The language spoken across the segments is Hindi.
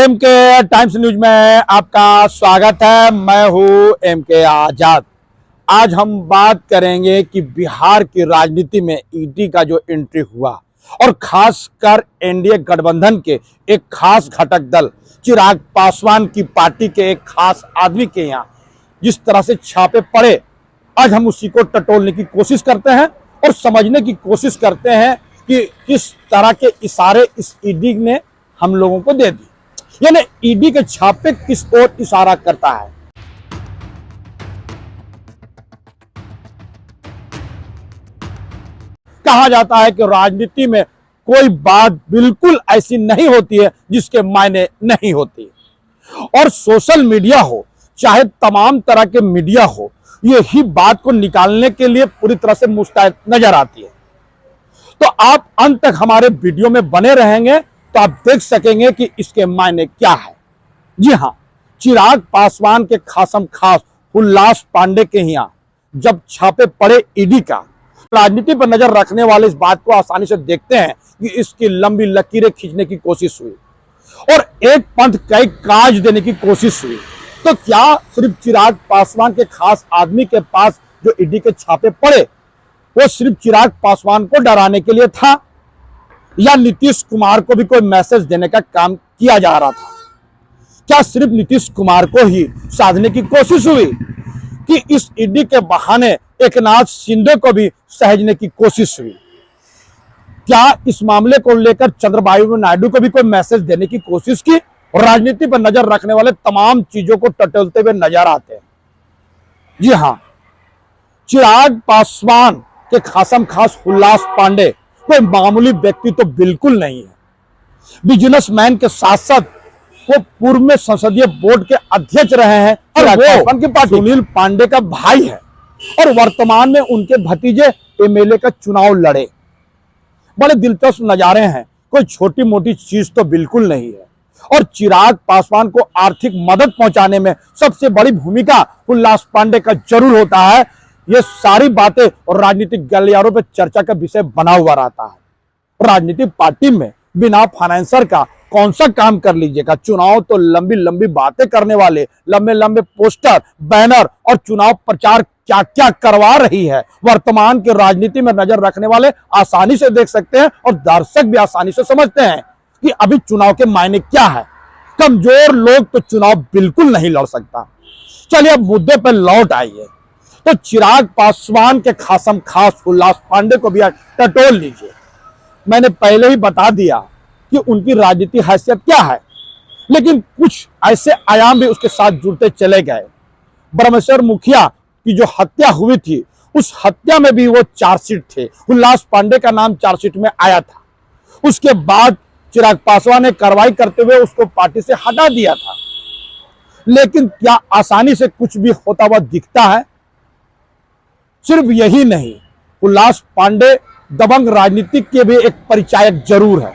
एम के टाइम्स न्यूज में आपका स्वागत है। मैं हूं एम के आजाद। आज हम बात करेंगे कि बिहार की राजनीति में ईडी का जो एंट्री हुआ और खासकर एनडीए गठबंधन के एक खास घटक दल चिराग पासवान की पार्टी के एक खास आदमी के यहाँ जिस तरह से छापे पड़े, आज हम उसी को टटोलने की कोशिश करते हैं और समझने की कोशिश करते हैं कि किस तरह के इशारे इस ईडी ने हम लोगों को दे दी, यानी ईडी के छापे किस ओर इशारा करता है। कहा जाता है कि राजनीति में कोई बात बिल्कुल ऐसी नहीं होती है जिसके मायने नहीं होती, और सोशल मीडिया हो चाहे तमाम तरह के मीडिया हो, यही बात को निकालने के लिए पूरी तरह से मुस्तैद नजर आती है। तो आप अंत तक हमारे वीडियो में बने रहेंगे तो आप देख सकेंगे कि इसके मायने क्या है। जी हां, चिराग पासवान के खासम खास उल्लास पांडे के यहां जब छापे पड़े ईडी का, राजनीति पर नजर रखने वाले इस बात को आसानी से देखते हैं कि इसकी लंबी लकीरें खींचने की कोशिश हुई और एक पंथ कई काज देने की कोशिश हुई। तो क्या सिर्फ चिराग पासवान के खास आदमी के पास जो ईडी के छापे पड़े वो सिर्फ चिराग पासवान को डराने के लिए था, या नीतीश कुमार को भी कोई मैसेज देने का काम किया जा रहा था? क्या सिर्फ नीतीश कुमार को ही साधने की कोशिश हुई कि इस ईडी के बहाने एकनाथ शिंदे को भी सहेजने की कोशिश हुई? क्या इस मामले को लेकर चंद्रबाबू नायडू को भी कोई मैसेज देने की कोशिश की? और राजनीति पर नजर रखने वाले तमाम चीजों को टटोलते हुए नजर आते हैं। जी हां, चिराग पासवान के खासम खास उल्लास पांडे कोई मामूली व्यक्ति तो बिल्कुल नहीं है। बिजनेसमैन के साथ साथ वो पूर्व में संसदीय बोर्ड के अध्यक्ष रहे हैं और वो की पार्टी सुनील पांडे का भाई है और वर्तमान में उनके भतीजे एमएलए का चुनाव लड़े। बड़े दिलचस्प नजारे हैं, कोई छोटी मोटी चीज तो बिल्कुल नहीं है। और चिराग पासवान को आर्थिक मदद पहुंचाने में सबसे बड़ी भूमिका उल्लास पांडे का जरूर होता है। ये सारी बातें और राजनीतिक गलियारों पर चर्चा का विषय बना हुआ रहता है। राजनीतिक पार्टी में बिना फाइनेंसर का कौन सा काम कर लीजिएगा? चुनाव तो लंबी लंबी बातें करने वाले, लंबे लंबे पोस्टर, बैनर और चुनाव प्रचार क्या क्या करवा रही है वर्तमान के राजनीति में नजर रखने वाले आसानी से देख सकते हैं और दर्शक भी आसानी से समझते हैं कि अभी चुनाव के मायने क्या है। कमजोर लोग तो चुनाव बिल्कुल नहीं लड़ सकता। चलिए अब मुद्दे पर लौट आइए। तो चिराग पासवान के खासम खास उल्लास पांडे को भी टटोल लीजिए। मैंने पहले ही बता दिया कि उनकी राजनीतिक हैसियत क्या है, लेकिन कुछ ऐसे आयाम भी उसके साथ जुड़ते चले गए। ब्रह्मेश्वर मुखिया की जो हत्या हुई थी, उस हत्या में भी वो चार्जशीट थे, उल्लास पांडे का नाम चार्जशीट में आया था। उसके बाद चिराग पासवान ने कार्रवाई करते हुए उसको पार्टी से हटा दिया था। लेकिन क्या आसानी से कुछ भी होता हुआ दिखता है? सिर्फ यही नहीं, उल्लास पांडे दबंग राजनीति के भी एक परिचायक जरूर है।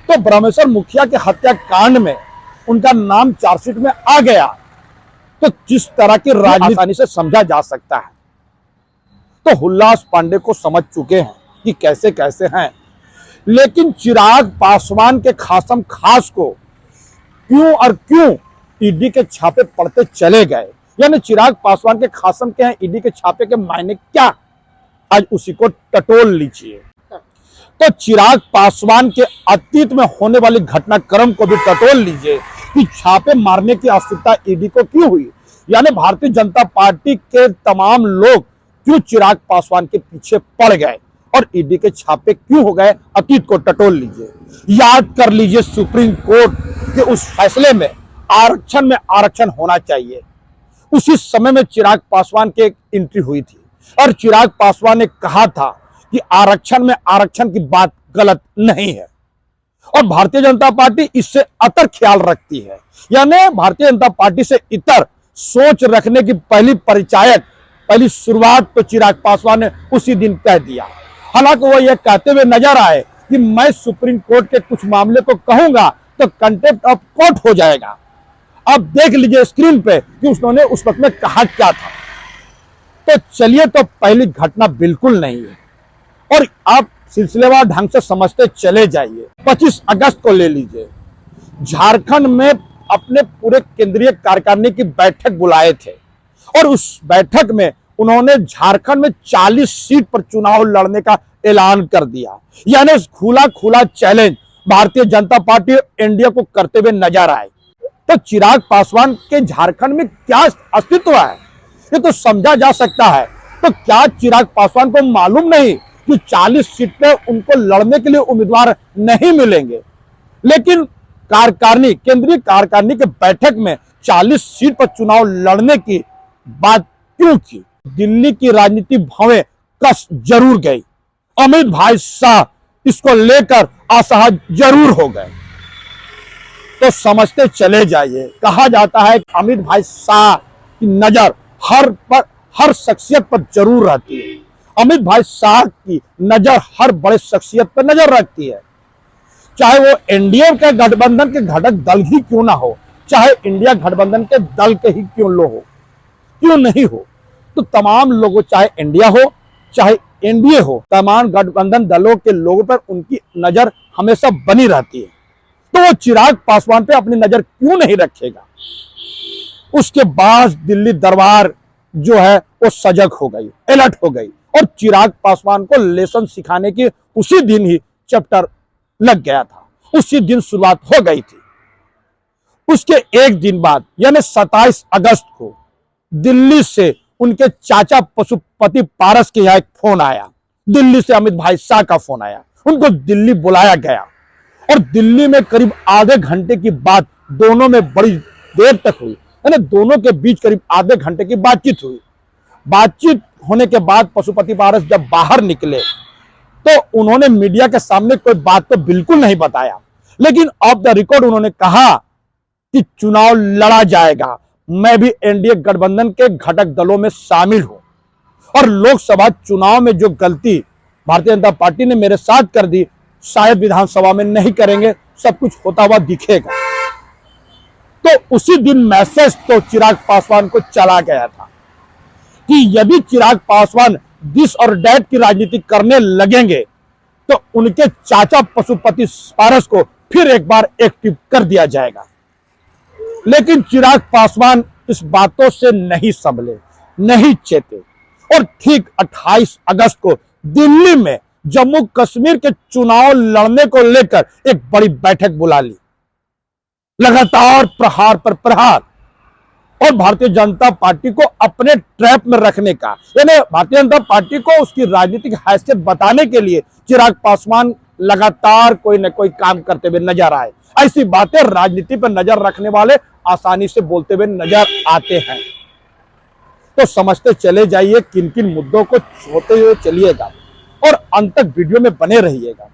तो ब्रह्मेश्वर मुखिया के हत्याकांड में उनका नाम चार्जशीट में आ गया, तो किस तरह की राजनीति आसानी से समझा जा सकता है। तो उल्लास पांडे को समझ चुके हैं कि कैसे कैसे हैं, लेकिन चिराग पासवान के खासम खास को क्यों ईडी के छापे पड़ते चले गए, यानी चिराग पासवान के खासम के हैं ईडी के छापे के मायने क्या, आज उसी को टटोल लीजिए। तो चिराग पासवान के अतीत में होने वाली घटनाक्रम को भी टटोल लीजिए कि छापे मारने की आवश्यकता ईडी को क्यों हुई, यानी भारतीय जनता पार्टी के तमाम लोग क्यों चिराग पासवान के पीछे पड़ गए और ईडी के छापे क्यों हो गए, अतीत को टटोल लीजिए। याद कर लीजिए सुप्रीम कोर्ट के उस फैसले में आरक्षण होना चाहिए। उसी समय में चिराग पासवान की एक एंट्री हुई थी और चिराग पासवान ने कहा था कि आरक्षण की बात गलत नहीं है, और भारतीय जनता पार्टी इससे अतर ख्याल रखती है। यानी भारतीय जनता पार्टी से इतर सोच रखने की पहली शुरुआत तो चिराग पासवान ने उसी दिन कह दिया। हालांकि वो ये कहते हुए नजर आए कि मैं सुप्रीम कोर्ट के कुछ मामले को कहूंगा तो कंटेम्प्ट ऑफ कोर्ट हो जाएगा। अब देख लीजिए स्क्रीन पे कि उन्होंने उस वक्त में कहा क्या था। तो चलिए, तो पहली घटना बिल्कुल नहीं है और आप सिलसिलेवार ढंग से समझते चले जाइए। 25 अगस्त को ले लीजिए, झारखंड में अपने पूरे केंद्रीय कार्यकारिणी की बैठक बुलाए थे और उस बैठक में उन्होंने झारखंड में 40 सीट पर चुनाव लड़ने का ऐलान कर दिया। यानी खुला खुला challenge Bharatiya Janata party NDA को करते हुए नजर आए। तो चिराग पासवान के झारखंड में क्या अस्तित्व है, ये तो समझा जा सकता है। तो क्या चिराग पासवान को मालूम नहीं कि 40 सीट पे उनको लड़ने के लिए उम्मीदवार नहीं मिलेंगे? लेकिन कार्यकारिणी, केंद्रीय कार्यकारिणी के बैठक में 40 सीट पर चुनाव लड़ने की बात क्यों की? दिल्ली की राजनीति भवें कस जरूर गई। अमित भाई शाह इसको लेकर असहज जरूर हो गए। तो समझते चले जाइए। कहा जाता है कि अमित भाई शाह की नजर हर शख्सियत पर जरूर रहती है। अमित भाई शाह की नजर हर बड़े शख्सियत पर नजर रखती है, चाहे वो एनडीए के गठबंधन के घटक दल ही क्यों ना हो, चाहे इंडिया गठबंधन के दल के ही क्यों नहीं हो। तो तमाम लोगों, चाहे इंडिया हो चाहे एनडीए हो, तमाम गठबंधन दलों के लोगों पर उनकी नजर हमेशा बनी रहती है। तो वो चिराग पासवान पे अपनी नजर क्यों नहीं रखेगा? उसके बाद दिल्ली दरबार जो है वो सजग हो गई, अलर्ट हो गई और चिराग पासवान को लेसन सिखाने की उसी दिन ही चैप्टर लग गया था, उसी दिन शुरुआत हो गई थी। उसके एक दिन बाद यानी 27 अगस्त को दिल्ली से उनके चाचा पशुपति पारस के यहाँ एक फोन आया। दिल्ली से अमित भाई शाह का फोन आया, उनको दिल्ली बुलाया गया और दिल्ली में करीब आधे घंटे की बात दोनों में बड़ी देर तक हुई। यानी दोनों के बीच करीब आधे घंटे की बातचीत हुई। बातचीत होने के बाद पशुपति पारस जब बाहर निकले तो उन्होंने मीडिया के सामने कोई बात तो बिल्कुल नहीं बताया, लेकिन ऑफ द रिकॉर्ड उन्होंने कहा कि चुनाव लड़ा जाएगा, मैं भी एनडीए गठबंधन के घटक दलों में शामिल हूं और लोकसभा चुनाव में जो गलती भारतीय जनता पार्टी ने मेरे साथ कर दी शायद विधानसभा में नहीं करेंगे, सब कुछ होता हुआ दिखेगा। तो उसी दिन मैसेज तो चिराग पासवान को चला गया था कि यदि चिराग पासवान दिस और डैट की राजनीति करने लगेंगे तो उनके चाचा पशुपति पारस को फिर एक बार एक्टिव कर दिया जाएगा। लेकिन चिराग पासवान इस बातों से नहीं संभले, नहीं चेते और ठीक 28 अगस्त को दिल्ली में जम्मू कश्मीर के चुनाव लड़ने को लेकर एक बड़ी बैठक बुला ली। लगातार प्रहार पर प्रहार और भारतीय जनता पार्टी को अपने ट्रैप में रखने का, यानी भारतीय जनता पार्टी को उसकी राजनीतिक हैसियत बताने के लिए चिराग पासवान लगातार कोई न कोई काम करते हुए नजर आए। ऐसी बातें राजनीति पर नजर रखने वाले आसानी से बोलते हुए नजर आते हैं। तो समझते चले जाइए किन किन मुद्दों को छोड़ते हुए चलिएगा और अंत तक वीडियो में बने रहिएगा।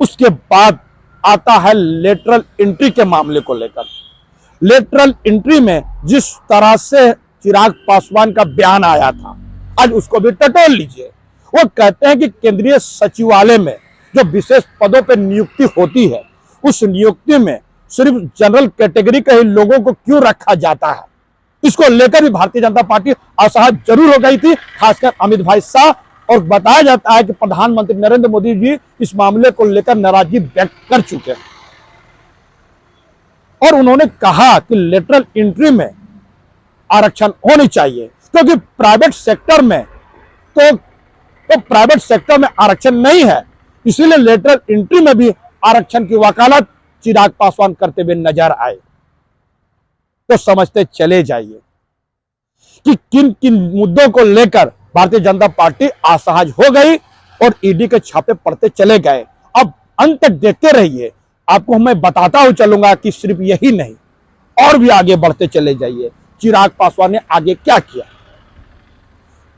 उसके बाद आता है लेटरल एंट्री के मामले को लेकर। लेटरल एंट्री में जिस तरह से चिराग पासवान का बयान आया था, आज उसको भी टटोल लीजिए। वो कहते हैं कि केंद्रीय सचिवालय में जो विशेष पदों पर नियुक्ति होती है, उस नियुक्ति में सिर्फ जनरल कैटेगरी के ही लोगों को क्यों रखा जाता है। इसको लेकर भी भारतीय जनता पार्टी असहज जरूर हो गई थी, खासकर अमित भाई शाह। और बताया जाता है कि प्रधानमंत्री नरेंद्र मोदी जी इस मामले को लेकर नाराजगी व्यक्त कर चुके हैं और उन्होंने कहा कि लेटरल एंट्री में आरक्षण होनी चाहिए, क्योंकि प्राइवेट सेक्टर में प्राइवेट सेक्टर में आरक्षण नहीं है, इसीलिए लेटरल एंट्री में भी आरक्षण की वकालत चिराग पासवान करते हुए नजर आए। तो समझते चले जाइए कि किन किन मुद्दों को लेकर भारतीय जनता पार्टी असहज हो गई और ईडी के छापे पड़ते चले गए। अब अंत तक देखते रहिए, आपको मैं बताता हूं चलूंगा कि सिर्फ यही नहीं और भी आगे बढ़ते चले जाइए चिराग पासवान ने आगे क्या किया।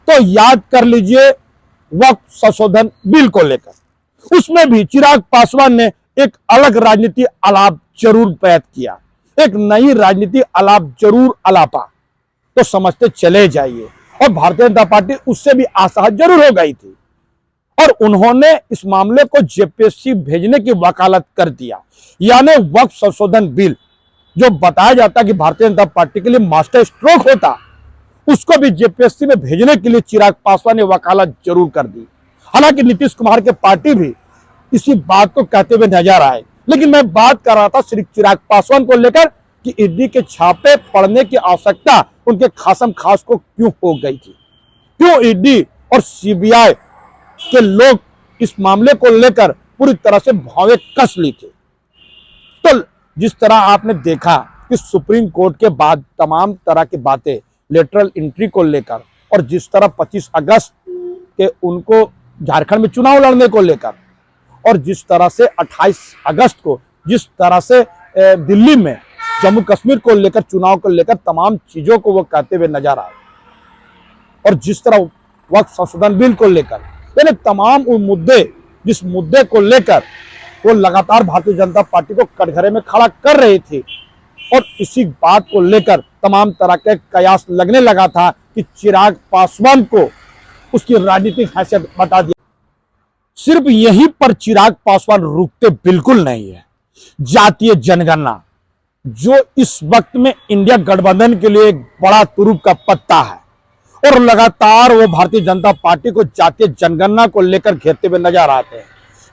तो याद कर लीजिए वक्फ संशोधन बिल को लेकर, उसमें भी चिराग पासवान ने एक अलग राजनीति आलाप जरूर पैदा किया, एक नई राजनीति आलाप जरूर आलापा। तो समझते चले जाइए और भारतीय जनता पार्टी उससे भी असहज जरूर हो गई थी और उन्होंने इस मामले को जेपीएससी भेजने की वकालत कर दिया। यानी वक्फ संशोधन बिल जो बताया जाता कि भारतीय जनता पार्टी के लिए मास्टर स्ट्रोक होता, उसको भी जेपीएससी में भेजने के लिए चिराग पासवान ने वकालत जरूर कर दी। हालांकि नीतीश कुमार के पार्टी भी इसी बात को कहते हुए नजर आए लेकिन मैं बात कर रहा था श्री चिराग पासवान को लेकर कि ईडी के छापे पड़ने की आवश्यकता उनके खासम खास को क्यों हो गई थी, क्यों ईडी और सीबीआई के लोग इस मामले को लेकर पूरी तरह से भावे कस ली थी। तो जिस तरह आपने देखा कि सुप्रीम कोर्ट के बाद तमाम तरह की बातें लेटरल एंट्री को लेकर, और जिस तरह 25 अगस्त के उनको झारखंड में चुनाव लड़ने को लेकर, और जिस तरह से 28 अगस्त को जिस तरह से दिल्ली में जम्मू कश्मीर को लेकर चुनाव को लेकर तमाम चीजों को वो कहते हुए नजर आए, और जिस तरह वक्त संशोधन बिल को लेकर, यानी तमाम वो मुद्दे जिस मुद्दे को लेकर वो लगातार भारतीय जनता पार्टी को कटघरे में खड़ा कर रही थी, और इसी बात को लेकर तमाम तरह के कयास लगने लगा था कि चिराग पासवान को उसकी राजनीतिक हैसियत बता दिया। सिर्फ यहीं पर चिराग पासवान रुकते बिल्कुल नहीं है। जातीय जनगणना जो इस वक्त में इंडिया गठबंधन के लिए एक बड़ा तुरुप का पत्ता है, और लगातार वो भारतीय जनता पार्टी को जातीय जनगणना को लेकर घेरते हुए नजर आते हैं।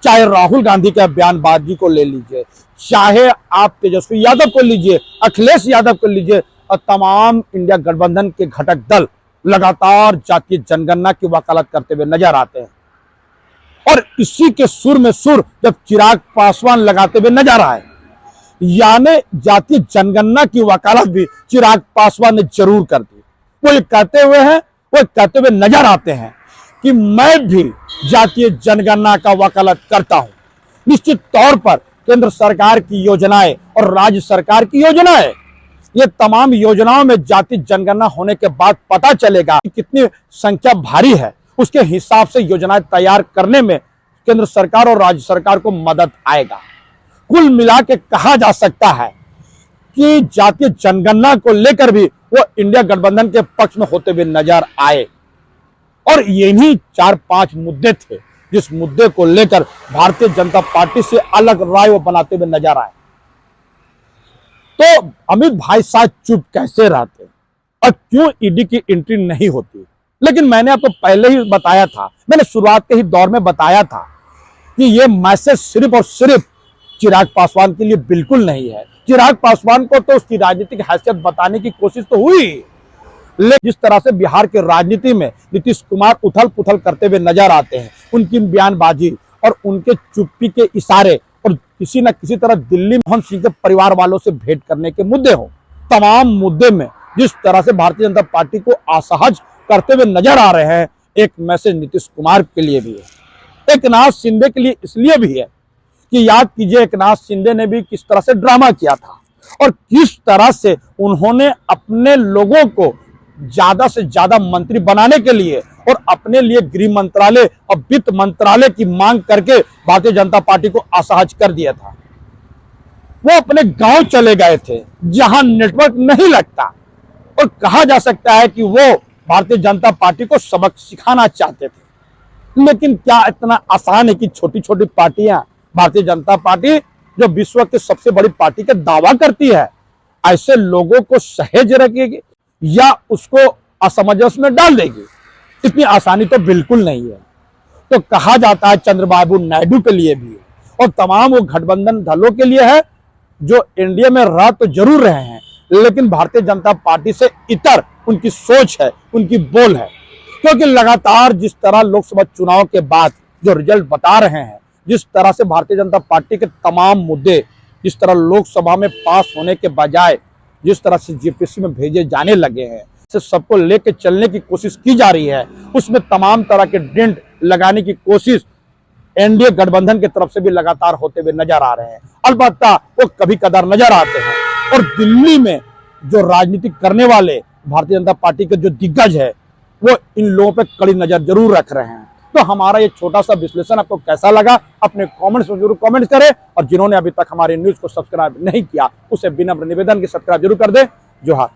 चाहे राहुल गांधी का बयानबाजी को ले लीजिए, चाहे आप तेजस्वी यादव को लीजिए, अखिलेश यादव को लीजिए, और तमाम इंडिया गठबंधन के घटक दल लगातार जातीय जनगणना की वकालत करते हुए नजर आते हैं। और इसी के सुर में सुर जब चिराग पासवान लगाते हुए नजर आए, यानी जातीय जनगणना की वकालत भी चिराग पासवान ने जरूर कर दी। वो ये कहते हुए हैं, वो कहते हुए नजर आते हैं कि मैं भी जातीय जनगणना का वकालत करता हूं। निश्चित तौर पर केंद्र सरकार की योजनाएं और राज्य सरकार की योजनाएं, ये तमाम योजनाओं में जातीय जनगणना होने के बाद पता चलेगा कि कितनी संख्या भारी है। उसके हिसाब से योजनाएं तैयार करने में केंद्र सरकार और राज्य सरकार को मदद आएगा। कुल मिला के कहा जा सकता है कि जातीय जनगणना को लेकर भी वो इंडिया गठबंधन के पक्ष में होते हुए नजर आए, और यही 4-5 मुद्दे थे जिस मुद्दे को लेकर भारतीय जनता पार्टी से अलग राय वो बनाते हुए नजर आए। तो अमित भाई साहब चुप कैसे रहते और क्यों ईडी की एंट्री नहीं होती? लेकिन मैंने आपको पहले ही बताया था, मैंने शुरुआत के ही दौर में बताया था कि ये मैसेज सिर्फ और सिर्फ चिराग पासवान के लिए बिल्कुल नहीं है। चिराग पासवान को तो उसकी राजनीतिक हैसियत बताने की कोशिश तो हुई, लेकिन जिस तरह से बिहार की राजनीति में नीतीश कुमार उथल पुथल करते हुए नजर आते हैं, उनकी बयानबाजी और उनके चुप्पी के इशारे, और किसी न किसी तरह दिल्ली मोहन सिंह के परिवार वालों से भेंट करने के मुद्दे हो, तमाम मुद्दे में जिस तरह से भारतीय जनता पार्टी को असहज करते हुए नजर आ रहे हैं, एक मैसेज नीतीश कुमार के लिए भी है, एकनाथ शिंदे के लिए इसलिए भी है कि याद कीजिए एकनाथ शिंदे ने भी किस तरह से ड्रामा किया था, और किस तरह से उन्होंने अपने लोगों को ज्यादा से ज्यादा मंत्री बनाने के लिए और अपने लिए गृह मंत्रालय और वित्त मंत्रालय की मांग करके भारतीय जनता पार्टी को असहज कर दिया था। वो अपने गांव चले गए थे जहां नेटवर्क नहीं लगता, और कहा जा सकता है कि वो भारतीय जनता पार्टी को सबक सिखाना चाहते थे। लेकिन क्या इतना आसान है कि छोटी छोटी पार्टियां, भारतीय जनता पार्टी जो विश्व की सबसे बड़ी पार्टी का दावा करती है, ऐसे लोगों को सहेज रखेगी या उसको असमंजस में डाल देगी? इतनी आसानी तो बिल्कुल नहीं है। तो कहा जाता है चंद्रबाबू नायडू के लिए भी है, और तमाम वो गठबंधन दलों के लिए है जो एनडीए में रह तो जरूर रहे हैं, लेकिन भारतीय जनता पार्टी से इतर उनकी सोच है, उनकी बोल है। क्योंकि लगातार जिस तरह लोकसभा चुनाव के बाद जो रिजल्ट बता रहे हैं, जिस तरह से भारतीय जनता पार्टी के तमाम मुद्दे जिस तरह लोकसभा में पास होने के बजाय जिस तरह से जेपीसी में भेजे जाने लगे हैं, से सबको लेके चलने की कोशिश की जा रही है, उसमें तमाम तरह के डेंट लगाने की कोशिश एनडीए गठबंधन की तरफ से भी लगातार होते हुए नजर आ रहे हैं। अलबत्ता वो कभी कदार नजर आते हैं, और दिल्ली में जो राजनीति करने वाले भारतीय जनता पार्टी के जो दिग्गज है, वो इन लोगों पे कड़ी नजर जरूर रख रहे हैं। तो हमारा ये छोटा सा विश्लेषण आपको कैसा लगा, अपने कमेंट्स में जरूर कमेंट करें, और जिन्होंने अभी तक हमारे न्यूज को सब्सक्राइब नहीं किया उसे विनम्र निवेदन की सब्सक्राइब जरूर कर दे। जोहार।